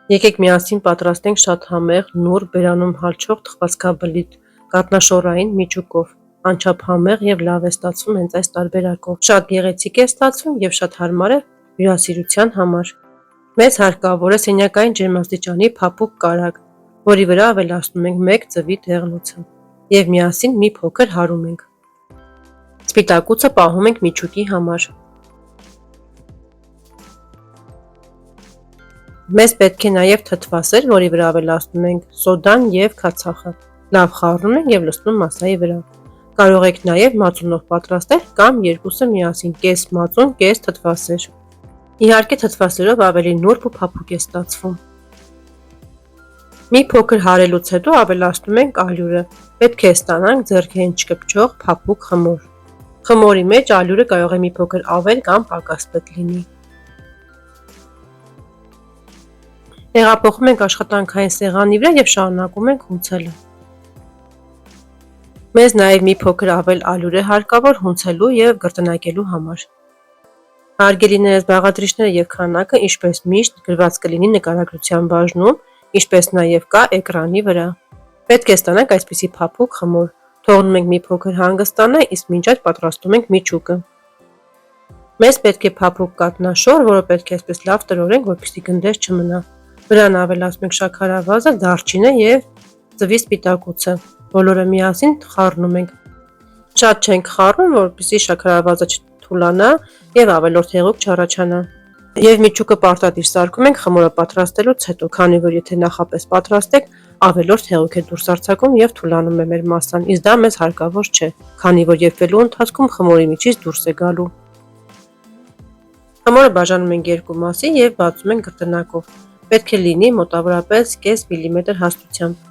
Եկեք միասին պատրաստենք շատ համեղ, նուրբ, բերանում հալչող թխվածքաբլիթ կաթնաշոռային միջուկով, անչափ համեղ և լավ է ստացվում հենց այս տարբերակով, շատ գեղեցիկ է ստացվում և շատ հարմար է հյուրասիրության համար։ Մեզ հարկավոր է սենյակային ջերմաստիճանի փափուկ կարագ, որի վրա ավելացնում ենք 1 ձվի դեղնուցը և միասին մի փոքր հարում ենք։ Սպիտակուցը պահում ենք միջուկի համար։ Մեզ պետք է նաև թթվասեր, որի վրա ավելացնում ենք սոդան և քացախը, լավ խառնում ենք և լցնում մասայի վրա։ Կարող եք նաև մածունով պատրաստել կամ երկուսը միասին՝ կես մածուն, կես թթվասեր։ Իհարկե թթվասերով ավելի նուրբ ու փափուկ է ստացվում։ Մի փոքր հարելուց հետո ավելացնում ենք ալյուրը։ Պետք է ստանանք ձեռքերին չկպչող փափուկ խմոր։ Խմորի մեջ ալյուրը կարող է մի փոքր ավել կամ պակաս պետք լինի։ Տեղափոխում ենք աշխատանքային սեղանի վրա և շարունակում ենք հունցելը։ Մեզ նաև մի փոքր ավել ալյուր է հարկավոր հունցելու և գրտնակելու համար։ Հարգելիներս, բաղադրիչները և քանակը ինչպես միշտ գրված կլինի նկարագրության բաժնում, ինչպես նաև կա էկրանի վրա։ Պետք է ստանանք այսպիսի փափուկ խմոր։ Թողնում ենք մի փոքր հանգստանա, իսկ մինչ այդ պատրաստում ենք միջուկը։ Մեզ պետք է փափուկ կաթնաշոռ, որը պետք է այսպես լավ տրորենք, որպեսզի գնդեր չմնա։ Վրան ավելացնում ենք շաքարավազը, դարչինը և ձվի սպիտակուցը։ Բոլորը միասին խառնում ենք։ Շատ չենք խառնում, որպեսզի շաքարավազը չթուլանա և ավելորդ հեղուկ չառաջանա։ Եվ միջուկը պարտադիր սարքում ենք խմորը պատրաստելուց հետո, քանի որ եթե նախապես պատրաստեք, ավելորդ հեղուկ է դուրս արձակում և թուլանում է մեր մասսան, իսկ դա մեզ հարկավոր չէ, քանի որ եփվելու ընթացքում խմորի միջից դուրս է գալու։ Խմորը բաժանում ենք երկու մասի և բացում ենք գրտնակով։ Պետք է լինի մոտավորապես կես միլիմետր հաստությամբ։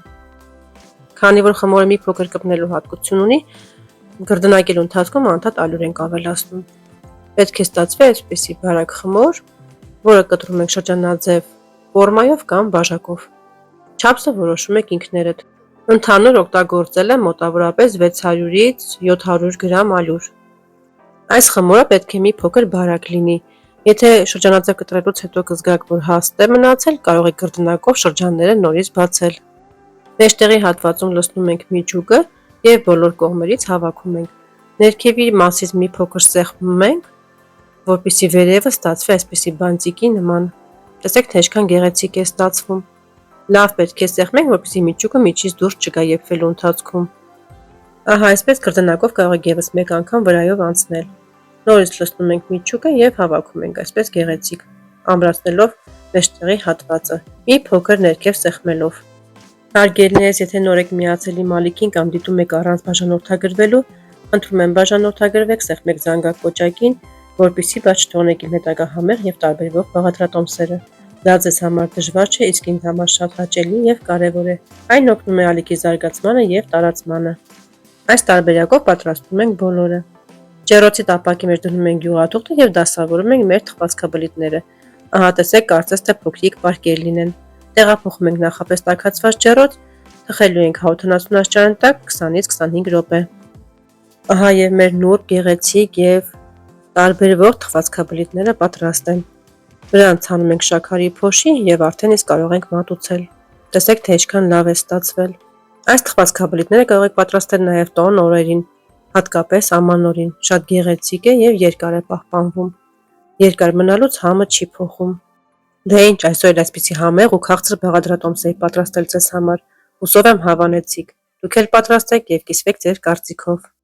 Քանի որ խմորը մի փոքր կպնելու հատկություն ունի, գրտնակելու ընթացքում անդադ ալյուր ենք ավելացնում։ Պետք է ստացվի այսպիսի բարակ խմոր, որը կտրում ենք շրջանաձև ֆորմայով կամ բաժակով։ Չափսը որոշում եք ինքներդ։ Ընդհանուր օգտագործել եմ մոտավորապես 600-ից 700 գրամ ալյուր։ Այս խմորը պետք է մի փոքր բարակ լինի։ Եթե շրջանաձև կտրելուց հետո կզգաք, որ հաստ է մնացել, կարող եք գրտնակով շրջանները նորից բացել։ Մեջտեղի հատվածում լցնում ենք միջուկը և բոլոր կողմերից հավաքում ենք։ Ներքևի մասից մի փոքր սեղմում ենք, որպեսզի վերևը ստացվի այսպիսի բանտիկի նման։ Տեսեք, թե ինչքան գեղեցիկ է ստացվում։ Լավ պետք է սեղմենք, որպեսզի միջուկը միջից դուրս չգա եփվելու ընթացքում։ Ահա այսպես գրտնակով կարող եք ևս մեկ անգամ վրայով անցնել։ Նորից լցնում ենք միջուկը և հավաքում ենք այսպես գեղեցիկ, ամրացնելով մեջտեղի հատվածը, մի փոքր ներքև սեղմելով։ Հարգելիներս, եթե նոր եք միացել իմ ալիքին կամ դիտում եք առանց բաժանորդագրվելու, խնդրում եմ բաժանորդագրվեք, սեղմեք զանգակոճակին, որպեսզի բաց չթողնեք իմ հետագա համեղ և տարբերվող բաղադրատոմսերը։ Դա ձեզ համար դժվար չէ, իսկ ինձ համար շատ հաճելի և կարևոր է։ Այն օգնում է ալիքի զարգացմանը և տարածմանը։ Այս տարբերակով պատրաստում ենք բոլորը։ Ջեռոցի տապակի մեջ դնում ենք յուղաթուղթը և դասավորում ենք մեր թխվածքաբլիթները։ Ահա տեսեք, կարծես թե փոքրիկ պարկեր լինեն։ Տեղափոխում ենք նախապես տաքացված ջեռոց, թխելու ենք 170 աստիճանի տակ 20-ից 25 րոպե։ Ահա և մեր նուրբ, գեղեցիկ և տարբերվող թխվածքաբլիթները պատրաստ են։ Վրան ցանում ենք շաքարի փոշի և արդեն իսկ կարող ենք մատուցել։ Տեսեք, թե ինչքան լավ է ստացվել։ Այս թխվածքաբլիթները կարող եք պատրաստել նաև տոն օրերին, հատկապես ամանորին։ Շատ գեղեցիկ է և երկար է պահպանվում։ Երկար մնալուց համը չի փոխում։ Դե ինչ, այսօր էլ այսպիսի համեղ ու քաղցր բաղադրատոմս էի պատրաստել ձեզ համար։ Հուսով եմ հավանեցիք։ Դուք էլ պատրաստեք և կիսվեք ձեր կարծիքով։